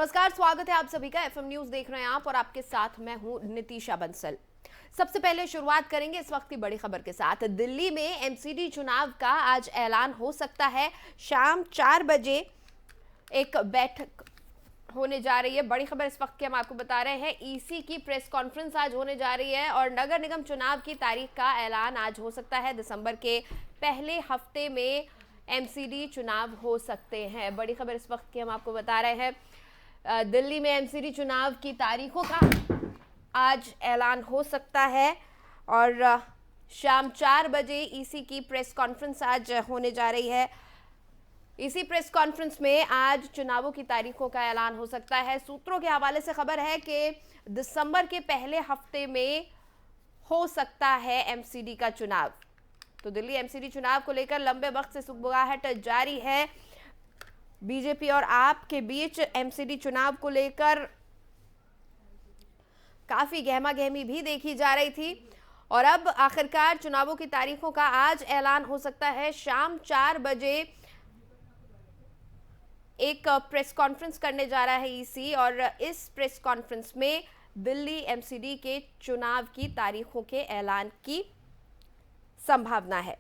नमस्कार, स्वागत है आप सभी का। एफएम न्यूज देख रहे हैं आप और आपके साथ मैं हूं नितिशा बंसल। सबसे पहले शुरुआत करेंगे इस वक्त की बड़ी खबर के साथ। दिल्ली में एमसीडी चुनाव का आज ऐलान हो सकता है। शाम 4 बजे एक बैठक होने जा रही है। बड़ी खबर इस वक्त की हम आपको बता रहे हैं। ईसी की प्रेस कॉन्फ्रेंस आज होने जा रही है और नगर निगम चुनाव की तारीख का ऐलान आज हो सकता है। दिसंबर के पहले हफ्ते में एमसीडी चुनाव हो सकते हैं। बड़ी खबर इस वक्त की हम आपको बता रहे हैं। दिल्ली में एमसीडी चुनाव की तारीखों का आज ऐलान हो सकता है और शाम 4 बजे ईसी की प्रेस कॉन्फ्रेंस आज होने जा रही है। इसी प्रेस कॉन्फ्रेंस में आज चुनावों की तारीखों का ऐलान हो सकता है। सूत्रों के हवाले से खबर है कि दिसंबर के पहले हफ्ते में हो सकता है एमसीडी का चुनाव। तो दिल्ली एमसीडी चुनाव को लेकर लंबे वक्त से सुगबुगाहट जारी है। बीजेपी और आप के बीच एमसीडी चुनाव को लेकर काफी गहमा गहमी भी देखी जा रही थी और अब आखिरकार चुनावों की तारीखों का आज ऐलान हो सकता है। शाम 4 बजे एक प्रेस कॉन्फ्रेंस करने जा रहा है ईसी और इस प्रेस कॉन्फ्रेंस में दिल्ली एमसीडी के चुनाव की तारीखों के ऐलान की संभावना है।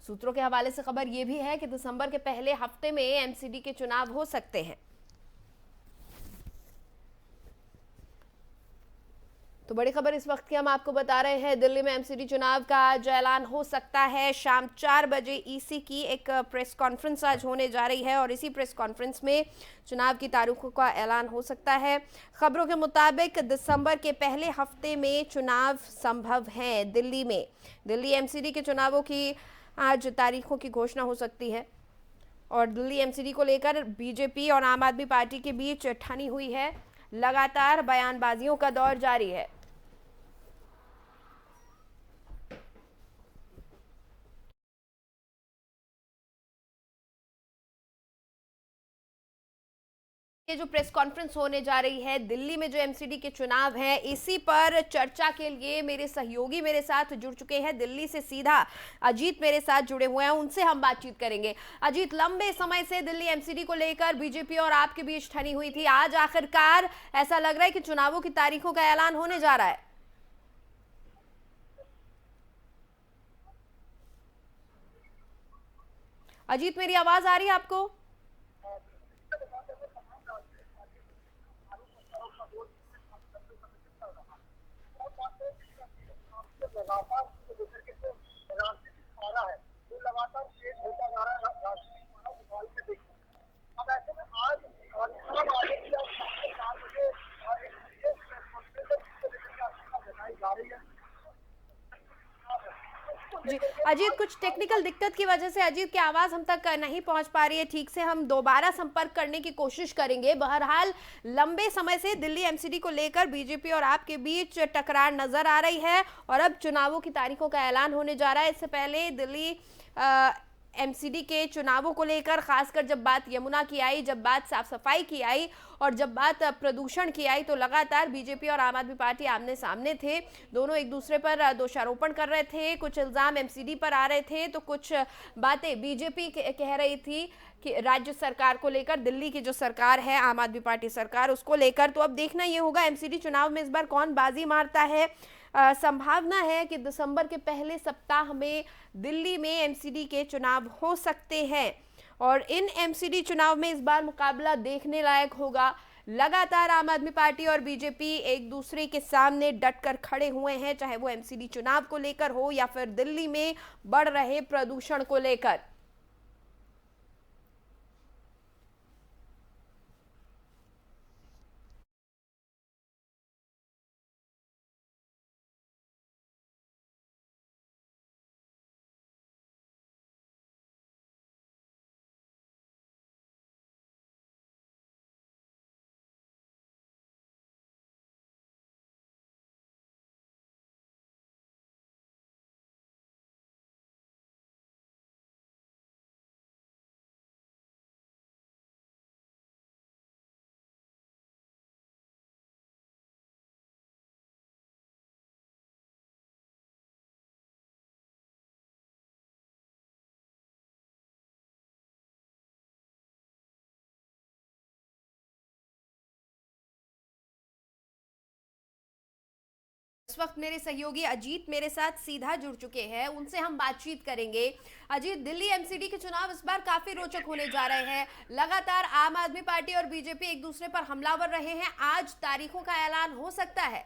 सूत्रों के हवाले से खबर यह भी है कि दिसंबर के पहले हफ्ते में एमसीडी के चुनाव हो सकते हैं। तो बड़ी खबर इस वक्त की हम आपको बता रहे हैं। दिल्ली में एमसीडी चुनाव का आज ऐलान हो सकता है। शाम 4 बजे ईसी की एक प्रेस कॉन्फ्रेंस आज होने जा रही है और इसी प्रेस कॉन्फ्रेंस में चुनाव की तारीखों का ऐलान हो सकता है। खबरों के मुताबिक दिसंबर के पहले हफ्ते में चुनाव संभव है दिल्ली में। दिल्ली एमसीडी के चुनावों की आज तारीखों की घोषणा हो सकती है और दिल्ली एमसीडी को लेकर बीजेपी और आम आदमी पार्टी के बीच ठनी हुई है। लगातार बयानबाजियों का दौर जारी है। ये जो प्रेस कॉन्फ्रेंस होने जा रही है दिल्ली में, जो एमसीडी के चुनाव है, इसी पर चर्चा के लिए मेरे सहयोगी मेरे साथ जुड़ चुके हैं। दिल्ली से सीधा अजीत मेरे साथ जुड़े हुए हैं, उनसे हम बातचीत करेंगे। अजीत, लंबे समय से दिल्ली एमसीडी को लेकर बीजेपी और आपके बीच ठनी हुई थी। आज आखिरकार ऐसा लग रहा है कि चुनावों की तारीखों का ऐलान होने जा रहा है। अजीत, मेरी आवाज आ रही है आपको? लगातार राजनीतिक पारा है वो लगातार चेंज होता जा रहा है राजनीतिक पारा उबाल के देखिए। अब ऐसे में आज निजाम आयोग की आज 4 बजे एक विशेष प्रेस कॉन्फ्रेंस है जिसको लेकर के आशंका जताई जा रही है। जी अजीत, कुछ टेक्निकल दिक्कत की वजह से अजीत की आवाज हम तक नहीं पहुंच पा रही है ठीक से। हम दोबारा संपर्क करने की कोशिश करेंगे। बहरहाल लंबे समय से दिल्ली एमसीडी को लेकर बीजेपी और आपके बीच टकरार नजर आ रही है और अब चुनावों की तारीखों का ऐलान होने जा रहा है। इससे पहले दिल्ली एमसीडी के चुनावों को लेकर खासकर जब बात यमुना की आई, जब बात साफ सफाई की आई और जब बात प्रदूषण की आई, तो लगातार बीजेपी और आम आदमी पार्टी आमने सामने थे। दोनों एक दूसरे पर दोषारोपण कर रहे थे। कुछ इल्जाम एमसीडी पर आ रहे थे तो कुछ बातें बीजेपी कह रही थी कि राज्य सरकार को लेकर, दिल्ली की जो सरकार है आम आदमी पार्टी सरकार, उसको लेकर। तो अब देखना ये होगा एमसीडी चुनाव में इस बार कौन बाजी मारता है। संभावना है कि दिसंबर के पहले सप्ताह में दिल्ली में एमसीडी के चुनाव हो सकते हैं और इन एमसीडी चुनाव में इस बार मुकाबला देखने लायक होगा। लगातार आम आदमी पार्टी और बीजेपी एक दूसरे के सामने डटकर खड़े हुए हैं, चाहे वो एमसीडी चुनाव को लेकर हो या फिर दिल्ली में बढ़ रहे प्रदूषण को लेकर। इस वक्त मेरे सहयोगी अजीत मेरे साथ सीधा जुड़ चुके हैं, उनसे हम बातचीत करेंगे। अजीत, दिल्ली एमसीडी के चुनाव इस बार काफी रोचक होने जा रहे हैं। लगातार आम आदमी पार्टी और बीजेपी एक दूसरे पर हमलावर रहे हैं। आज तारीखों का ऐलान हो सकता है।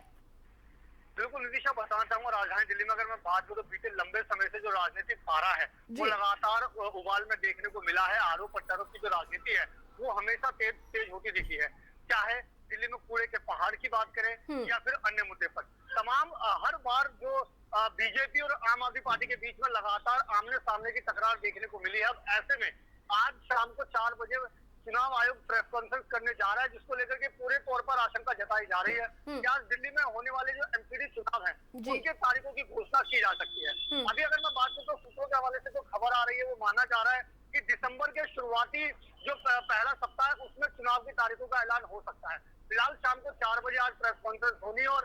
बिल्कुल नितिशा, बताना चाहूंगा राजधानी दिल्ली में अगर मैं बात करूं तो बीते लंबे समय से जो राजनीतिक पारा है वो जी। लगातार उबाल में देखने को मिला है। आरोप प्रत्यारोप की जो राजनीति है वो हमेशा तेज तेज होती दिखी है, चाहे दिल्ली में कूड़े के पहाड़ की बात करें या फिर अन्य मुद्दे पर। तमाम हर बार जो बीजेपी और आम आदमी पार्टी के बीच में लगातार आमने सामने की तकरार देखने को मिली है। अब ऐसे में आज शाम को 4 बजे चुनाव आयोग प्रेस कॉन्फ्रेंस करने जा रहा है, जिसको लेकर के पूरे तौर पर आशंका जताई जा रही है कि आज दिल्ली में होने वाले जो एमसीडी चुनाव हैं उनके तारीखों की घोषणा की जा सकती है। अभी अगर मैं बात करूं तो सूत्रों के हवाले से जो खबर आ रही है वो माना जा रहा है कि दिसंबर के शुरुआती जो पहला सप्ताह है उसमें चुनाव की तारीखों का ऐलान हो सकता है। फिलहाल शाम को 4 बजे आज प्रेस कॉन्फ्रेंस होनी है और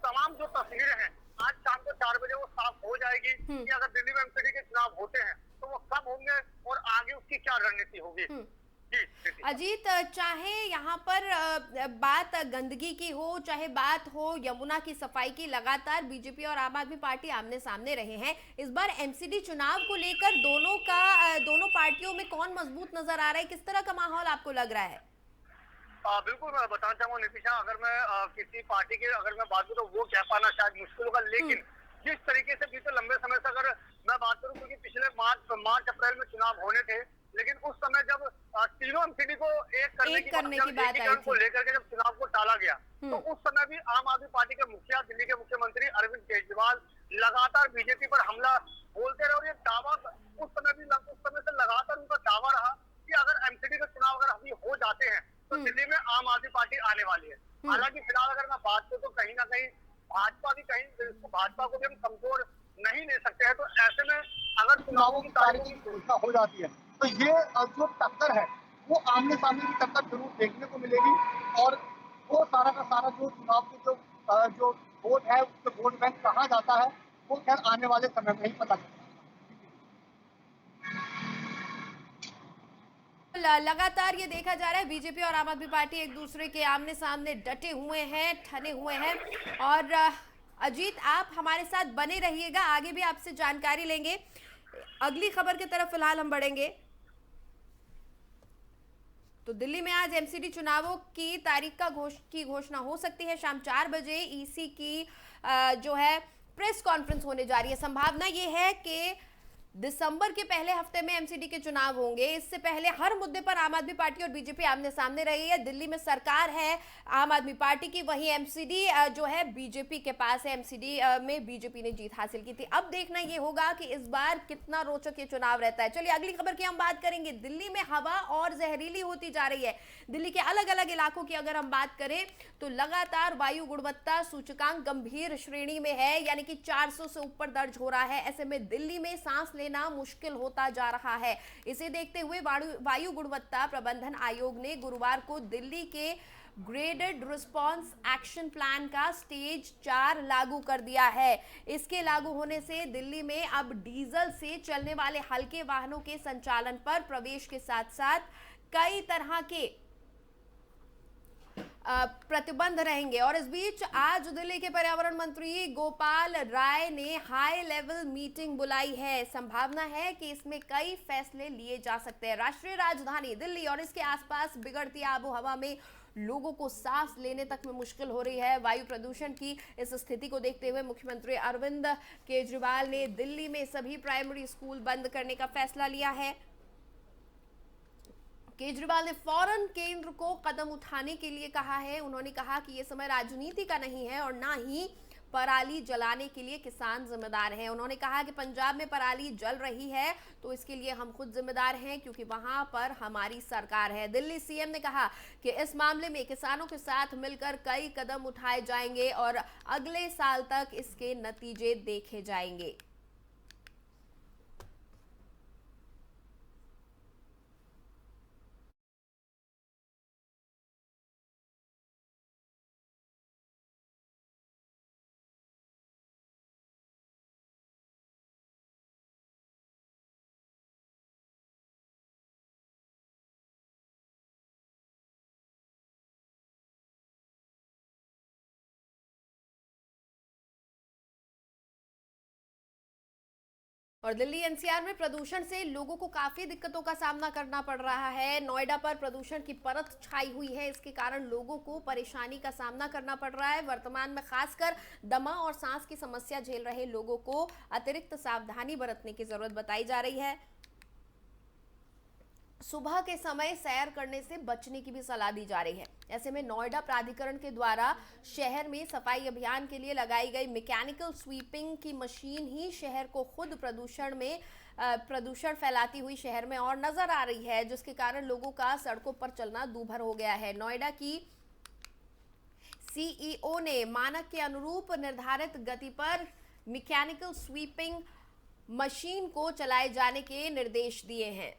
तमाम जो तस्वीरें हैं आज शाम को 4 बजे वो साफ हो जाएगी कि अगर दिल्ली में एमसीडी के चुनाव होते हैं तो वो कब होंगे और आगे उसकी क्या रणनीति होगी। अजीत, चाहे यहाँ पर बात गंदगी की हो, चाहे बात हो यमुना की सफाई की, लगातार बीजेपी और आम आदमी पार्टी आमने सामने रहे हैं। इस बार एमसीडी चुनाव को लेकर दोनों पार्टियों में कौन मजबूत नजर आ रहा है? किस तरह का माहौल आपको लग रहा है? बिल्कुल मैं बताना चाहूंगा नितिशा, अगर मैं किसी पार्टी की अगर मैं बात करूँ तो वो कह पाना शायद मुश्किल होगा, लेकिन जिस तरीके से बीते लंबे समय से अगर मैं बात करूँ, क्योंकि पिछले मार्च अप्रैल में चुनाव होने थे, लेकिन उस समय जब तीनों एमसीडी को एक करने की बात आई को लेकर के जब चुनाव को टाला गया तो उस समय भी आम आदमी पार्टी के मुखिया दिल्ली के मुख्यमंत्री अरविंद केजरीवाल लगातार बीजेपी पर हमला बोलते रहे और ये दावा उस समय से लगातार उनका दावा रहा कि अगर एमसीडी के चुनाव अगर अभी हो जाते हैं तो दिल्ली में आम आदमी पार्टी आने वाली है। हालांकि फिलहाल अगर मैं बात करूँ तो कहीं ना कहीं भाजपा को भी हम कमजोर नहीं ले सकते हैं। तो ऐसे में अगर चुनावों की तारीखों की घोषणा हो जाती है तो ये जो टक्कर है वो आमने सामने की टक्कर जरूर देखने को मिलेगी और वो सारा का सारा जो चुनाव के जो वोट है उसके वोट बैंक कहाँ जाता है वो खैर आने वाले समय में ही पता चलेगा। लगातार ये देखा जा रहा है बीजेपी और आम आदमी पार्टी एक दूसरे के आमने सामने डटे हुए हैं, ठने हुए हैं। और अजीत, आप हमारे साथ बने रहिएगा, आगे भी आपसे जानकारी लेंगे। अगली खबर की तरफ फिलहाल हम बढ़ेंगे। तो दिल्ली में आज एमसीडी चुनावों की तारीख की घोषणा हो सकती है। शाम 4 बजे ईसी की जो है प्रेस कॉन्फ्रेंस होने जा रही है। संभावना ये है कि दिसंबर के पहले हफ्ते में एमसीडी के चुनाव होंगे। इससे पहले हर मुद्दे पर आम आदमी पार्टी और बीजेपी आमने सामने रही है। दिल्ली में सरकार है आम आदमी पार्टी की, वहीं एमसीडी जो है बीजेपी के पास है। एमसीडी में बीजेपी ने जीत हासिल की थी। अब देखना यह होगा कि इस बार कितना रोचक ये चुनाव रहता है। चलिए अगली खबर की हम बात करेंगे। दिल्ली में हवा और जहरीली होती जा रही है। दिल्ली के अलग अलग इलाकों की अगर हम बात करें तो लगातार वायु गुणवत्ता सूचकांक गंभीर श्रेणी में है, यानी कि 400 से ऊपर दर्ज हो रहा है। ऐसे में दिल्ली में सांस लेना मुश्किल होता जा रहा है। इसे देखते हुए वायु गुणवत्ता प्रबंधन आयोग ने गुरुवार को दिल्ली के ग्रेडेड रिस्पांस एक्शन प्लान का स्टेज 4 लागू कर दिया है। इसके लागू होने से दिल्ली में अब डीजल से चलने वाले हल्के वाहनों के संचालन पर प्रवेश के साथ साथ कई तरह के प्रतिबंध रहेंगे। और इस बीच आज दिल्ली के पर्यावरण मंत्री गोपाल राय ने हाई लेवल मीटिंग बुलाई है। संभावना है कि इसमें कई फैसले लिए जा सकते हैं। राष्ट्रीय राजधानी दिल्ली और इसके आसपास बिगड़ती आबो हवा में लोगों को सांस लेने तक में मुश्किल हो रही है। वायु प्रदूषण की इस स्थिति को देखते हुए मुख्यमंत्री अरविंद केजरीवाल ने दिल्ली में सभी प्राइमरी स्कूल बंद करने का फैसला लिया है। केजरीवाल ने फौरन केंद्र को कदम उठाने के लिए कहा है। उन्होंने कहा कि यह समय राजनीति का नहीं है और ना ही पराली जलाने के लिए किसान जिम्मेदार हैं। उन्होंने कहा कि पंजाब में पराली जल रही है तो इसके लिए हम खुद जिम्मेदार हैं, क्योंकि वहां पर हमारी सरकार है। दिल्ली सीएम ने कहा कि इस मामले में किसानों के साथ मिलकर कई कदम उठाए जाएंगे और अगले साल तक इसके नतीजे देखे जाएंगे। और दिल्ली एनसीआर में प्रदूषण से लोगों को काफी दिक्कतों का सामना करना पड़ रहा है। नोएडा पर प्रदूषण की परत छाई हुई है, इसके कारण लोगों को परेशानी का सामना करना पड़ रहा है। वर्तमान में खासकर दमा और सांस की समस्या झेल रहे लोगों को अतिरिक्त सावधानी बरतने की जरूरत बताई जा रही है। सुबह के समय सैर करने से बचने की भी सलाह दी जा रही है। ऐसे में नोएडा प्राधिकरण के द्वारा शहर में सफाई अभियान के लिए लगाई गई मैकेनिकल स्वीपिंग की मशीन ही शहर को खुद प्रदूषण फैलाती हुई शहर में और नजर आ रही है, जिसके कारण लोगों का सड़कों पर चलना दूभर हो गया है। नोएडा की सीईओ ने मानक के अनुरूप निर्धारित गति पर मैकेनिकल स्वीपिंग मशीन को चलाए जाने के निर्देश दिए हैं।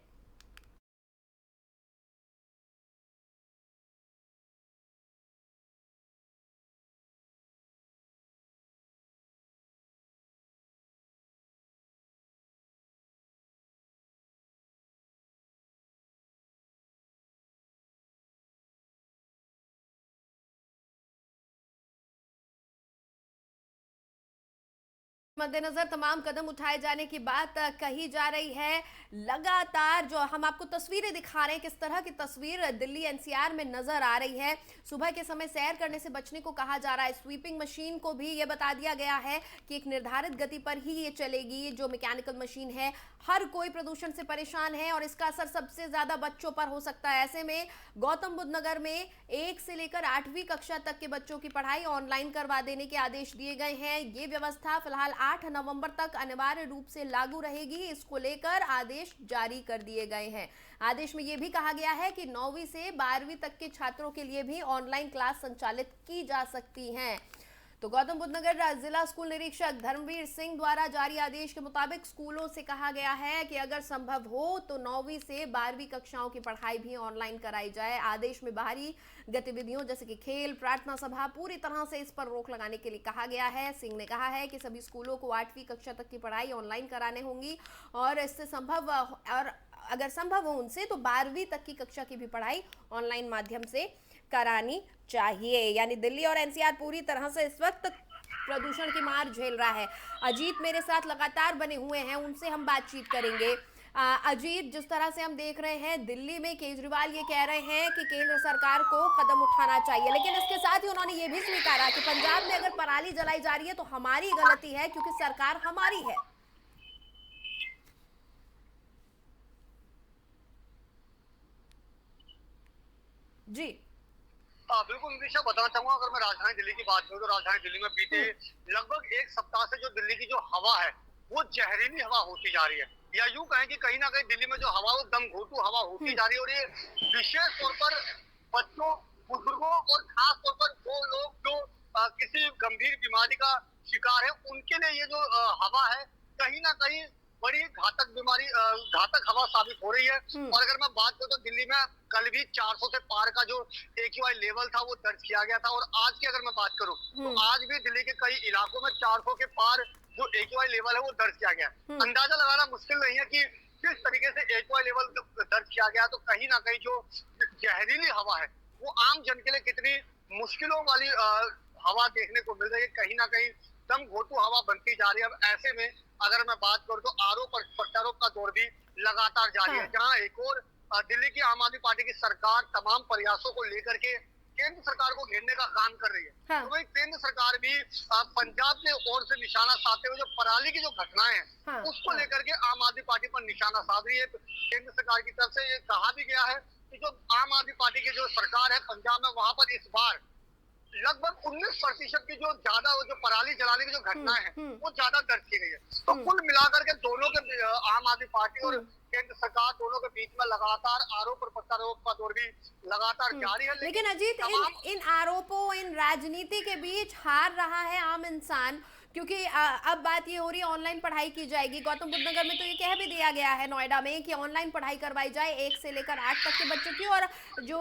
मद्देनजर तमाम कदम उठाए जाने की बात कही जा रही है। लगातार जो हम आपको तस्वीरें दिखा रहे हैं, किस तरह की तस्वीर दिल्ली एनसीआर में नजर आ रही है। सुबह के समय सैर करने से बचने को कहा जा रहा है। स्वीपिंग मशीन को भी ये बता दिया गया है कि एक निर्धारित गति पर ही ये चलेगी। जो मैकेनिकल मशीन है, हर कोई प्रदूषण से परेशान है और इसका असर सबसे ज्यादा बच्चों पर हो सकता है। ऐसे में गौतम बुद्ध नगर में 1 से लेकर 8वीं कक्षा तक के बच्चों की पढ़ाई ऑनलाइन करवा देने के आदेश दिए गए हैं। ये व्यवस्था फिलहाल 8 नवंबर तक अनिवार्य रूप से लागू रहेगी। इसको लेकर आदेश जारी कर दिए गए हैं। आदेश में यह भी कहा गया है कि 9वीं से 12वीं तक के छात्रों के लिए भी ऑनलाइन क्लास संचालित की जा सकती हैं। तो गौतम बुद्ध नगर जिला स्कूल निरीक्षक धर्मवीर सिंह द्वारा जारी आदेश के मुताबिक स्कूलों से कहा गया है कि अगर संभव हो तो 9वीं से 12वीं कक्षाओं की पढ़ाई भी ऑनलाइन कराई जाए। आदेश में बाहरी गतिविधियों जैसे कि खेल, प्रार्थना सभा, पूरी तरह से इस पर रोक लगाने के लिए कहा गया है। सिंह ने कहा है कि सभी स्कूलों को 8वीं कक्षा तक की पढ़ाई ऑनलाइन कराने होंगी और इससे संभव और अगर संभव हो उनसे तो 12वीं तक की कक्षा की भी पढ़ाई ऑनलाइन माध्यम से करानी चाहिए। यानी दिल्ली और एनसीआर पूरी तरह से इस वक्त प्रदूषण की मार झेल रहा है। अजीत मेरे साथ लगातार बने हुए हैं, उनसे हम बातचीत करेंगे। अजीत, जिस तरह से हम देख रहे हैं दिल्ली में केजरीवाल ये कह रहे हैं कि केंद्र सरकार को कदम उठाना चाहिए, लेकिन इसके साथ ही उन्होंने ये भी स्वीकारा कि पंजाब में अगर पराली जलाई जा रही है तो हमारी गलती है क्योंकि सरकार हमारी है। जी बिल्कुल निशा, बताना चाहूंगा अगर मैं राजधानी दिल्ली की बात करूं तो राजधानी दिल्ली में बीते लगभग 1 सप्ताह से जो दिल्ली की जो हवा है वो जहरीली हवा होती जा रही है, या यूं कहें कि कहीं ना कहीं दिल्ली में जो हवा वो दम घोटू हवा होती जा रही है। और ये विशेष तौर पर बच्चों, बुजुर्गों और खास तौर पर वो लोग जो किसी गंभीर बीमारी का शिकार है उनके लिए ये जो हवा है कहीं ना कहीं बड़ी घातक बीमारी, घातक हवा साबित हो रही है। और अगर मैं बात करूं तो दिल्ली में कल भी 400 से पार का जो AQI लेवल था वो दर्ज किया गया था, और आज की अगर मैं बात करूं तो आज भी दिल्ली के कई इलाकों में 400 के पार जो AQI लेवल है वो दर्ज किया गया। अंदाजा लगाना मुश्किल नहीं है कि किस तरीके से AQI लेवल दर्ज किया गया, तो कहीं ना कहीं जो जहरीली हवा है वो आम जन के लिए कितनी मुश्किलों वाली हवा देखने को मिल रही है, कहीं ना कहीं दम घोटू हवा बनती जा रही है। अब ऐसे में अगर मैं बात करूं तो आरोप प्रत्यारोप का दौर भी लगातार जारी है, जहां एक और दिल्ली की आम आदमी पार्टी की सरकार तमाम प्रयासों को लेकर के केंद्र सरकार को घेरने का काम कर रही है। तो वही केंद्र सरकार भी पंजाब के ओर से निशाना साधते हुए जो पराली की जो घटनाएं हैं उसको लेकर के आम आदमी पार्टी पर निशाना साध रही है। केंद्र सरकार की तरफ से ये कहा भी गया है कि जो आम आदमी पार्टी की जो सरकार है पंजाब में, वहां पर इस बार लगभग 19% की जो ज्यादा जो पराली जलाने की जो घटनाएं हैं वो ज्यादा दर्ज की गई है। तो कुल मिलाकर के दोनों के आम आदमी पार्टी और केंद्र सरकार दोनों के बीच में लगातार आरोप और प्रत्यारोप का दौर भी लगातार जारी है। लेकिन अजीत, इन आरोपों, इन राजनीति के बीच हार रहा है आम इंसान, क्योंकि अब बात ये हो रही है ऑनलाइन पढ़ाई की जाएगी। गौतम बुद्ध नगर में तो ये कह भी दिया गया है नोएडा में कि ऑनलाइन पढ़ाई करवाई जाए 1 से लेकर 8 तक के बच्चों की, और जो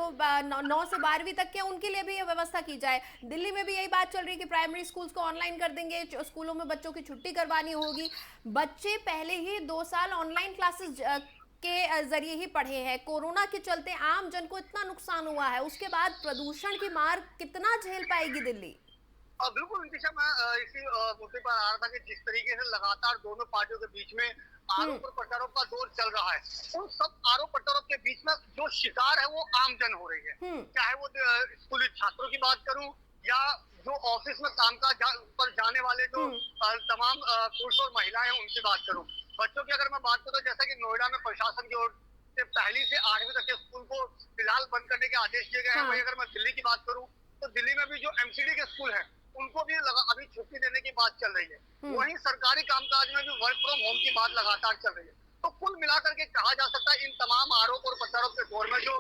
9 से 12वीं तक के उनके लिए भी ये व्यवस्था की जाए। दिल्ली में भी यही बात चल रही है कि प्राइमरी स्कूल्स को ऑनलाइन कर देंगे, स्कूलों में बच्चों की छुट्टी करवानी होगी। बच्चे पहले ही 2 साल ऑनलाइन क्लासेस के जरिए ही पढ़े हैं। कोरोना के चलते आम जन को इतना नुकसान हुआ है, उसके बाद प्रदूषण की मार कितना झेल पाएगी दिल्ली? बिल्कुल नितिशा, मैं इसी मुद्दे पर आ रहा था कि जिस तरीके से लगातार दोनों पार्टियों के बीच में आरोप और प्रत्यारोप का दौर चल रहा है, उन सब आरोप प्रत्यारोप के बीच में जो शिकार है वो आम जन हो रही है। चाहे वो स्कूली छात्रों की बात करूं या जो ऑफिस में कामकाज पर जाने वाले जो तमाम पुरुष और महिलाएं हैं उनकी बात करूं। बच्चों की अगर मैं बात करूं, जैसा कि नोएडा में प्रशासन की ओर से 1ली से 8वीं तक के स्कूल को फिलहाल बंद करने के आदेश दिए गए हैं। वहीं अगर मैं दिल्ली की बात करूं तो दिल्ली में भी जो एमसीडी के स्कूल हैं उनको भी अभी छुट्टी देने की बात चल रही है। वहीं सरकारी कामकाज में भी वर्क फ्रॉम होम की बात लगातार चल रही है। तो कुल मिलाकर के कहा जा सकता है इन तमाम आरोप और प्रत्यारोप के दौर में जो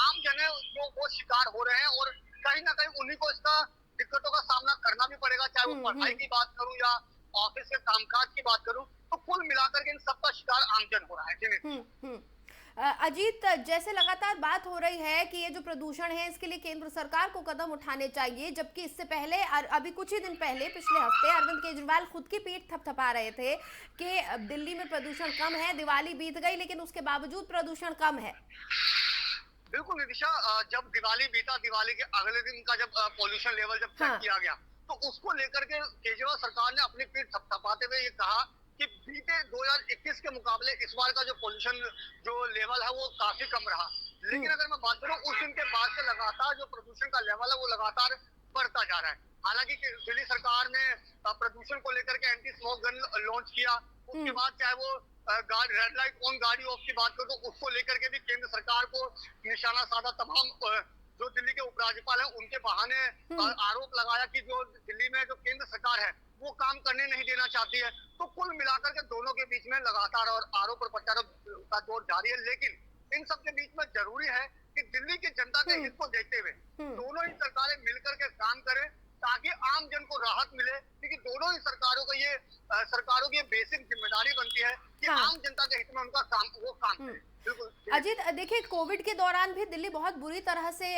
आम जन है जो वो शिकार हो रहे हैं और कहीं ना कहीं उन्हीं को इसका दिक्कतों का सामना करना भी पड़ेगा, चाहे वो पढ़ाई की बात करूं या ऑफिस के कामकाज की बात करूं। तो कुल मिलाकर के इन सबका शिकार आमजन हो रहा है। अजीत, जैसे लगातार बात हो रही है कि ये जो प्रदूषण है इसके लिए केंद्र सरकार को कदम उठाने चाहिए, जबकि इससे पहले अभी कुछ ही दिन पहले पिछले हफ्ते अरविंद केजरीवाल खुद की पीठ थपथपा रहे थे कि दिल्ली में प्रदूषण कम है, दिवाली बीत गई लेकिन उसके बावजूद प्रदूषण कम है। बिल्कुल नितिशा, जब दिवाली बीता, दिवाली के अगले दिन का जब पॉल्यूशन लेवल जब चेक किया गया तो उसको लेकर के केजरीवाल सरकार ने अपनी पीठ थपथपाते हुए ये कहा कि बीते 2021 के मुकाबले इस बार का जो पोल्यूशन जो लेवल है वो काफी कम रहा। लेकिन अगर मैं बात करूं उस दिन के बाद से लगातार जो प्रदूषण का लेवल है वो लगातार बढ़ता जा रहा है। हालांकि दिल्ली सरकार ने प्रदूषण को लेकर के एंटी स्मोक गन लॉन्च किया। उसके बाद चाहे वो रेड लाइट ऑन गाड़ी ऑफ की बात करो तो उसको लेकर के भी केंद्र सरकार को निशाना साधा। तमाम जो दिल्ली के उपराज्यपाल हैं उनके बहाने आरोप लगाया कि जो दिल्ली में जो केंद्र सरकार है वो काम करने नहीं देना चाहती है। तो कुल मिलाकर के दोनों के बीच में लगातार और आरोप और प्रत्यारोप का दौर जारी है। लेकिन इन सब के बीच में जरूरी है कि दिल्ली की जनता के हित को देखते हुए दोनों ही सरकारें मिलकर के काम करें ताकि आम जन को राहत मिले, क्योंकि दोनों ही सरकारों की बेसिक जिम्मेदारी बनती है कि आम जनता के हित में उनका काम वो काम करें। अजीत, देखिए कोविड के दौरान भी दिल्ली बहुत बुरी तरह से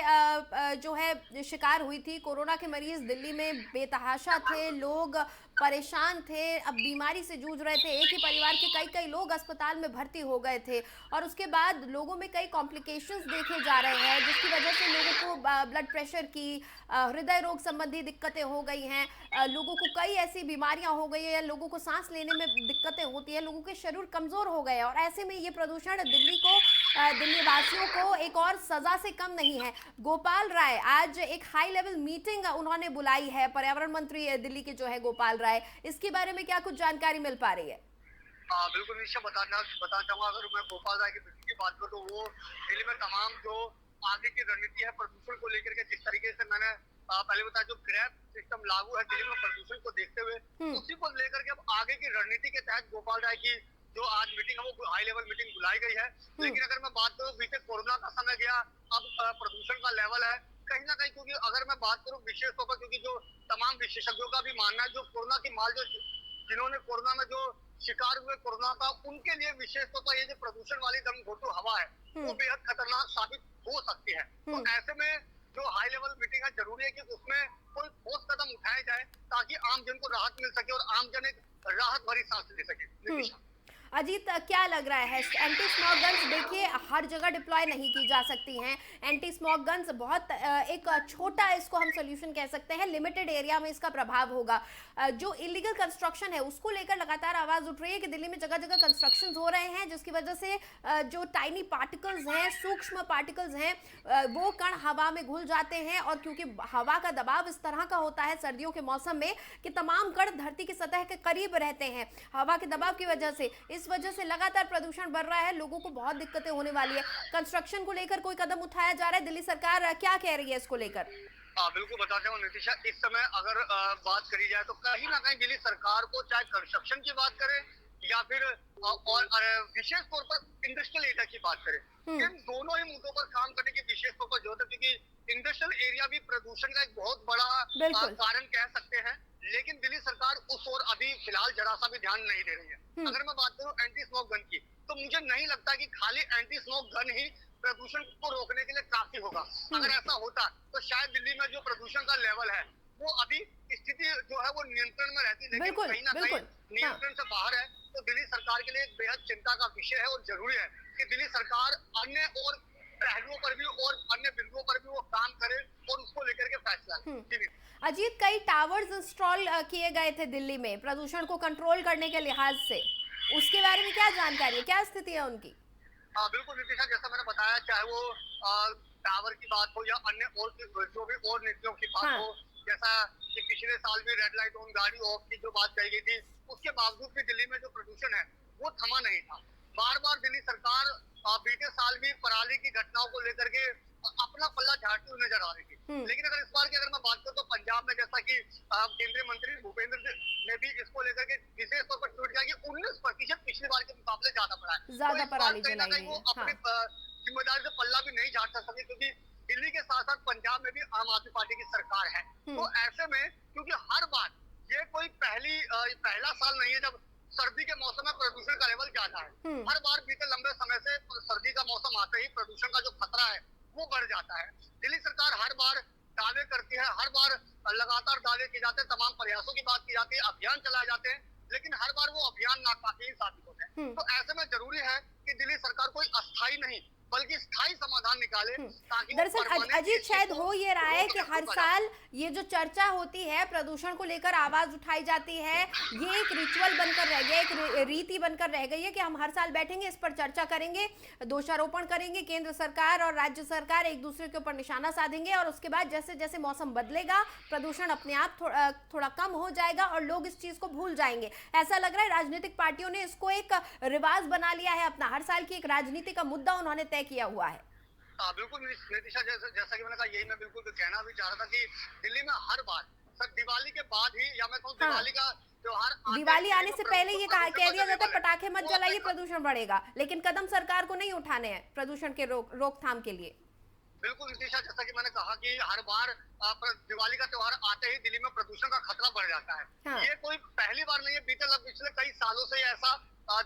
जो है शिकार हुई थी। कोरोना के मरीज दिल्ली में बेतहाशा थे, लोग परेशान थे, अब बीमारी से जूझ रहे थे। एक ही परिवार के कई लोग अस्पताल में भर्ती हो गए थे और उसके बाद लोगों में कई कॉम्प्लिकेशंस देखे जा रहे हैं, जिसकी वजह से लोगों को ब्लड प्रेशर की, हृदय रोग संबंधी दिक्कतें हो गई हैं, लोगों को कई ऐसी बीमारियां हो गई है, लोगों को सांस लेने में दिक्कतें होती है, लोगों के शरीर कमजोर हो गए। और ऐसे में ये प्रदूषण दिल्ली वासियों को एक और सजा से कम नहीं है। गोपाल राय आज एक हाई लेवल मीटिंग उन्होंने बुलाई है, पर्यावरण मंत्री दिल्ली के जो है गोपाल राय, इसके बारे में क्या कुछ जानकारी मिल पा रही है? बिल्कुल निश्चय बताना चाहूंगा। अगर मैं गोपाल राय की मीटिंग की बात करूं तो वो दिल्ली में तमाम जो आगे की रणनीति है प्रदूषण को लेकर के, जिस तरीके से मैंने पहले बताया जो ग्रैब सिस्टम लागू है दिल्ली में प्रदूषण को देखते हुए, उसी को लेकर के अब आगे की रणनीति के तहत गोपाल राय की जो आज मीटिंग है वो हाई लेवल मीटिंग बुलाई गई है। लेकिन अगर मैं बात करूं बीते कोरोना का समय गया, अब प्रदूषण का लेवल है कहीं ना कहीं, क्योंकि अगर मैं बात करूं विशेष तौर पर, क्योंकि जो तमाम विशेषज्ञों का भी मानना है जो कोरोना की मार जिन्होंने कोरोना में जो शिकार हुए कोरोना का, उनके लिए विशेष तौर पर ये जो प्रदूषण वाली दम घोटू हवा है वो बेहद खतरनाक साबित हो सकती है। तो ऐसे में जो हाई लेवल मीटिंग है जरूरी है कि उसमें कोई ठोस कदम उठाए जाए ताकि आम जन को राहत मिल सके और आम जन एक राहत भरी सांस ले सके। अजीत, क्या लग रहा है? एंटी स्मॉग गन्स देखिए हर जगह डिप्लॉय नहीं की जा सकती हैं। एंटी स्मॉग गन्स बहुत एक छोटा, इसको हम सोल्यूशन कह सकते हैं, लिमिटेड एरिया में इसका प्रभाव होगा। जो इलीगल कंस्ट्रक्शन है उसको लेकर लगातार आवाज उठ रही है कि दिल्ली में जगह जगह कंस्ट्रक्शन हो रहे हैं, जिसकी वजह से जो टाइनी पार्टिकल्स हैं, सूक्ष्म पार्टिकल्स हैं, वो कण हवा में घुल जाते हैं। और क्योंकि हवा का दबाव इस तरह का होता है सर्दियों के मौसम में कि तमाम कण धरती की सतह के करीब रहते हैं हवा के दबाव की वजह से, इस वजह से लगातार प्रदूषण बढ़ रहा है, लोगों को बहुत दिक्कतें होने वाली है। कंस्ट्रक्शन को लेकर कोई कदम उठाया जा रहा है? दिल्ली सरकार क्या कह रही है इसको लेकर? बिल्कुल बताते हैं नितिशा, इस समय अगर बात करी जाए तो कहीं ना कहीं दिल्ली सरकार को चाहे कंस्ट्रक्शन की बात करें या फिर और विशेष तौर पर इंडस्ट्रियल एरिया की बात करें, इन दोनों ही मुद्दों पर काम करने की विशेष तौर पर जरूरत है, क्योंकि इंडस्ट्रियल एरिया भी प्रदूषण का एक बहुत बड़ा कारण कह सकते हैं। लेकिन दिल्ली सरकार उस ओर अभी फिलहाल जरा सा भी ध्यान नहीं दे रही है। अगर मैं बात करूं एंटी स्मोक गन की, तो मुझे नहीं लगता कि खाली एंटी स्मोक गन ही प्रदूषण को रोकने के लिए काफी होगा। अगर ऐसा होता तो शायद दिल्ली में जो प्रदूषण का लेवल है वो अभी स्थिति जो है वो नियंत्रण में रहती, लेकिन कहीं ना कहीं नियंत्रण से बाहर है। तो दिल्ली सरकार के लिए एक बेहद चिंता का विषय है और जरूरी है कि दिल्ली सरकार अन्य और पहलुओं पर भी और अन्य बिंदुओं पर भी वो काम करे और उसको लेकर के फैसला ले। अजीत, कई टावर्स इंस्टॉल किए गए थे दिल्ली में प्रदूषण को कंट्रोल करने के लिहाज से। उसके बारे में क्या जानकारी है, क्या स्थिति है उनकी? हाँ बिल्कुल नितिशा, जैसा मैंने बताया, चाहे वो टावर की बात हो या अन्य और जो भी और नीतियों की बात हाँ। हो, जैसा कि पिछले साल भी रेड लाइट ऑन गाड़ी ऑफ की जो बात कही गई थी, उसके बावजूद भी दिल्ली में जो प्रदूषण है वो थमा नहीं था। बार बार दिल्ली सरकार बीते साल भी पराली की घटनाओं को लेकर के अपना पल्ला झाड़ती हुई नजर आ रही थी। लेकिन अगर इस बार की अगर मैं बात करूं तो पंजाब में, जैसा कि केंद्रीय मंत्री भूपेंद्र ने भी इसको लेकर के विशेष तौर पर ट्वीट किया कि 19% पिछली बार के मुकाबले ज्यादा बढ़ा है। ज्यादा तो इस बार पराली कहीं ना जलाई कहीं गई वो है। हाँ। अपनी जिम्मेदारी से पल्ला भी नहीं झाड़ सके, क्योंकि दिल्ली के साथ साथ पंजाब में भी आम आदमी पार्टी की सरकार है। तो ऐसे में क्योंकि हर बार ये कोई पहला साल नहीं है जब सर्दी के मौसम में प्रदूषण का लेवल ज्यादा है। हर बार बीते लंबे समय से सर्दी का मौसम आते ही प्रदूषण का जो खतरा है वो बढ़ जाता है। दिल्ली सरकार हर बार दावे करती है, हर बार लगातार दावे किए जाते हैं, तमाम प्रयासों की बात की जाती है, अभियान चलाए जाते हैं, लेकिन हर बार वो अभियान नाकाफी साबित होते हैं। तो ऐसे में जरूरी है कि दिल्ली सरकार कोई अस्थायी नहीं बल्कि स्थायी समाधान निकाले, ताकि दरअसल अजीत, शायद हो ये रहा है कि हर साल ये जो चर्चा होती है प्रदूषण को लेकर, आवाज उठाई जाती है, ये एक रिचुअल बनकर रह गया, एक रीति बनकर रह गई है कि हम हर साल बैठेंगे, इस पर चर्चा करेंगे, दोषारोपण करेंगे, केंद्र सरकार और राज्य सरकार एक दूसरे के ऊपर निशाना साधेंगे, और उसके बाद जैसे जैसे मौसम बदलेगा प्रदूषण अपने आप थोड़ा कम हो जाएगा और लोग इस चीज को भूल जाएंगे। ऐसा लग रहा है राजनीतिक पार्टियों ने इसको एक रिवाज बना लिया है अपना, हर साल की एक राजनीति का मुद्दा उन्होंने तय किया हुआ है। बिल्कुल नितिशा, जैसा कि मैंने कहा, यही मैं बिल्कुल कहना भी चाह रहा था कि दिल्ली में हर बार सर दिवाली के बाद ही, या मैं कहूँ दिवाली का त्योहार, दिवाली आने से पहले ये कह दिया जाता है पटाखे मत जलाइए, प्रदूषण बढ़ेगा, लेकिन कदम सरकार को नहीं उठाने हैं प्रदूषण के रोकथाम के लिए। बिल्कुल नितिशा, जैसा कि मैंने कहा कि हर बार दिवाली का त्योहार आते ही दिल्ली में प्रदूषण का खतरा बढ़ जाता है। हाँ। ये कोई पहली बार नहीं है, पिछले कई सालों से ऐसा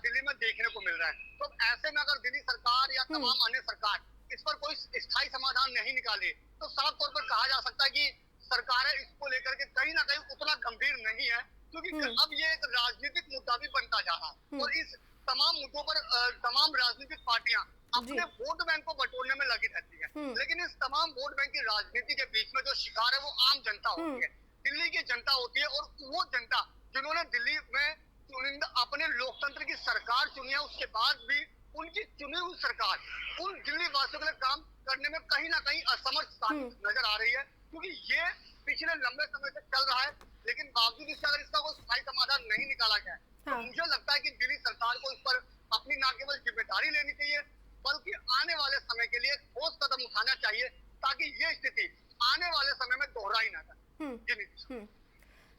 दिल्ली में देखने को मिल रहा है। तो ऐसे में अगर दिल्ली सरकार या तमाम अन्य सरकार इस पर कोई स्थायी समाधान नहीं निकाले, तो साफ तौर पर कहा जा सकता है कि सरकारें इसको लेकर के कहीं ना कहीं उतना गंभीर नहीं है, क्योंकि अब ये एक राजनीतिक मुद्दा भी बनता जा रहा है। और इस तमाम मुद्दों पर तमाम राजनीतिक पार्टियां अपने वोट बैंक को बटोरने में लगी रहती है, लेकिन इस तमाम वोट बैंक की राजनीति के बीच में जो शिकार है वो आम जनता होती है, दिल्ली की जनता होती है। और वो जनता जिन्होंने दिल्ली में अपने लोकतंत्र की सरकार चुनी है, उसके बाद भी उनकी चुनी हुई सरकार उन दिल्ली वासियों के लिए काम करने में कहीं ना कहीं असमर्थ नजर आ रही है, क्योंकि ये पिछले लंबे समय से चल रहा है, लेकिन बावजूद इसका अगर इसका कोई स्थायी समाधान नहीं निकाला गया तो मुझे लगता है कि दिल्ली सरकार को इस पर अपनी न केवल जिम्मेदारी लेनी चाहिए, बल्कि आने वाले समय के लिए ठोस कदम उठाना चाहिए, ताकि ये स्थिति आने वाले समय में दोहराई ना जाए।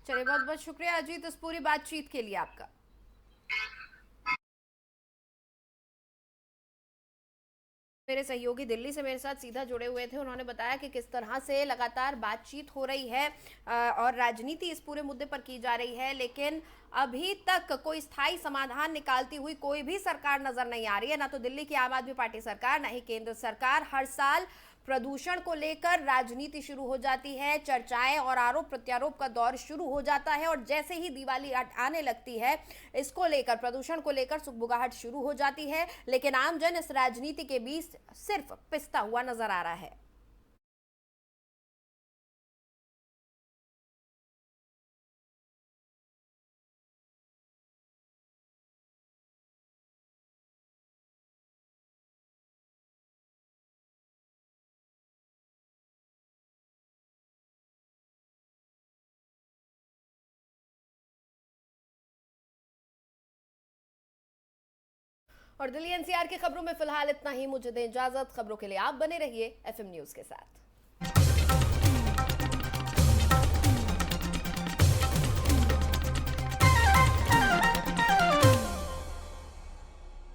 चलिए, बहुत बहुत शुक्रिया अजीत इस पूरी बातचीत के लिए आपका। मेरे सहयोगी दिल्ली से मेरे साथ सीधा जुड़े हुए थे, उन्होंने बताया कि किस तरह से लगातार बातचीत हो रही है और राजनीति इस पूरे मुद्दे पर की जा रही है, लेकिन अभी तक कोई स्थायी समाधान निकालती हुई कोई भी सरकार नजर नहीं आ रही है, ना तो दिल्ली की आम आदमी पार्टी सरकार, ना ही केंद्र सरकार। हर साल प्रदूषण को लेकर राजनीति शुरू हो जाती है, चर्चाएं और आरोप प्रत्यारोप का दौर शुरू हो जाता है, और जैसे ही दिवाली आने लगती है इसको लेकर, प्रदूषण को लेकर सुगबुगाहट शुरू हो जाती है, लेकिन आमजन इस राजनीति के बीच सिर्फ पिसता हुआ नजर आ रहा है। और दिल्ली एनसीआर की खबरों में फिलहाल इतना ही। मुझे दें इजाजत, खबरों के लिए आप बने रहिए एफएम न्यूज के साथ।